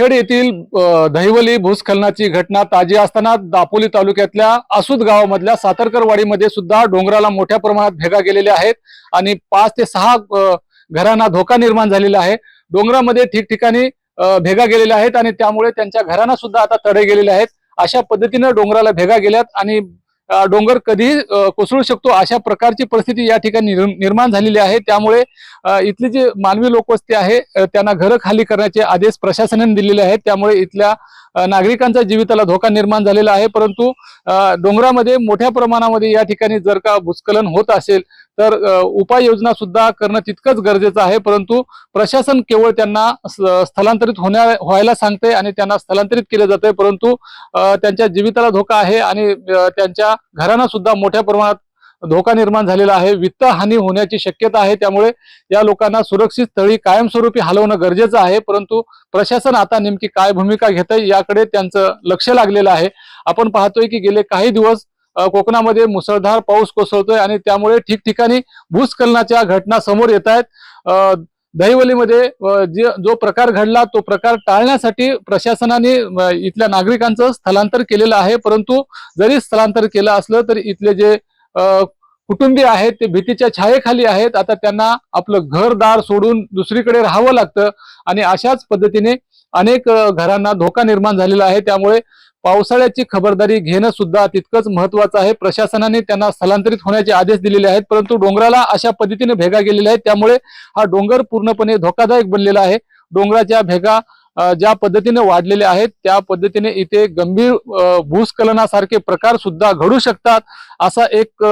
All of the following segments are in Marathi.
खेड येथील दहिवली भूस्खलनाची घटना ताजी असताना दापोली तालुक्यातल्या आसूद गावामधल्या सातरकरवाडीमध्ये सुद्धा डोंगराला मोठ्या प्रमाणात भेगा गेलेल्या आहेत आणि 5 ते 6 घरांना धोका निर्माण झालेला आहे। डोंगरामध्ये ठिकठिकाणी भेगा गेलेल्या आहेत आणि त्यामुळे त्यांच्या घरांना सुद्धा आता तडे गेलेले आहेत। अशा पद्धतीने डोंगराला भेगा गेल्यात आणि डोंगर कधीही कोसळू शकतो अशा प्रकारची परिस्थिती या ठिकाणी निर्माण झालेली आहे। त्यामुळे इथली जी मानवी लोकवस्ती आहे त्यांना घरं खाली करण्याचे आदेश प्रशासनाने दिलेले आहेत। त्यामुळे इथल्या नागरिकांच्या जीविताला धोका निर्माण झालेला आहे। परंतु डोंगरामध्ये मोठ्या प्रमाणामध्ये या ठिकाणी जर का भूस्खलन होत असेल तर उपाययोजना सुद्धा करणं तितकंच गरजेचं आहे। परंतु प्रशासन केवळ त्यांना स्थलांतरित व्हायला सांगते आणि त्यांना स्थलांतरित केले जाते, परंतु त्यांच्या जीविताला धोका आहे आणि त्यांच्या घरांना सुद्धा मोठ्या प्रमाणात धोका निर्माण झालेला आहे। वित्त हानी होण्याची शक्यता आहे। त्यामुळे या लोकांना सुरक्षित स्थळी कायमस्वरूपी हलवणं गरजेचं आहे। परंतु प्रशासन आता नेमकी काय भूमिका घेतंय याकडे त्यांचं लक्ष लागलेलं आहे। आपण पाहतोय की गेले काही दिवस कोकणामध्ये मुसळधार पाऊस कोसळतोय आणि त्यामुळे ठिकठिकाणी भूस्खलनाच्या घटना समोर येत आहेत। दहिवलीमध्ये जो प्रकार घडला तो प्रकार टाळण्यासाठी प्रशासनाने इथल्या नागरिकांचं स्थलांतर केलेलं आहे। परंतु जरी स्थलांतर केलं असलं तरी इथले जे कुटुंबीय आहेत ते भीतीच्या छायेखाली आहेत। आता त्यांना आपलं घरदार सोडून दुसरीकडे राहावं लागतं आणि अशाच पद्धतीने अनेक घरांना धोका निर्माण झालेला आहे। त्यामुळे पावसाळ्याची खबरदारी घेणं सुद्धा तितकंच महत्वाचं आहे। प्रशासनाने त्यांना स्थलांतरित होण्याचे आदेश दिलेले आहेत, परंतु डोंगराला अशा पद्धतीने भेगा गेलेल्या आहेत त्यामुळे हा डोंगर पूर्णपणे धोकादायक बनलेला आहे। डोंगराच्या भेगा ज्या पद्धतीने वाढलेल्या आहेत त्या पद्धतीने इथे गंभीर भूस्खलनासारखे प्रकार सुद्धा घडू शकतात असा एक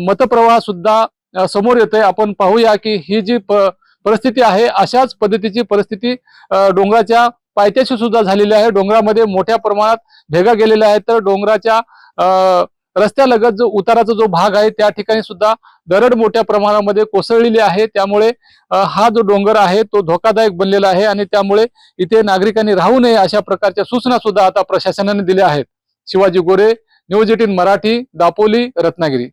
मतप्रवाह सुद्धा समोर येतोय। आपण पाहूया की ही जी परिस्थिती आहे अशाच पद्धतीची परिस्थिती डोंगराच्या पायथ्याशी सुद्धा झालेली आहे। डोंगरामध्ये मोठ्या प्रमाणात भेगा गेलेल्या आहेत तर डोंगराच्या रस्त्यालगत जो उताराचा जो भाग आहे त्या ठिकाणी सुद्धा दरड मोठ्या प्रमाणामध्ये कोसळलेली आहे। त्यामुळे हा जो डोंगर आहे तो धोकादायक बनलेला आहे आणि त्यामुळे इथे नागरिकांनी राहू नये अशा प्रकारच्या सूचना सुद्धा आता प्रशासनाने दिल्या आहेत। शिवाजी गोरे, न्यूज 18 मराठी, दापोली, रत्नागिरी।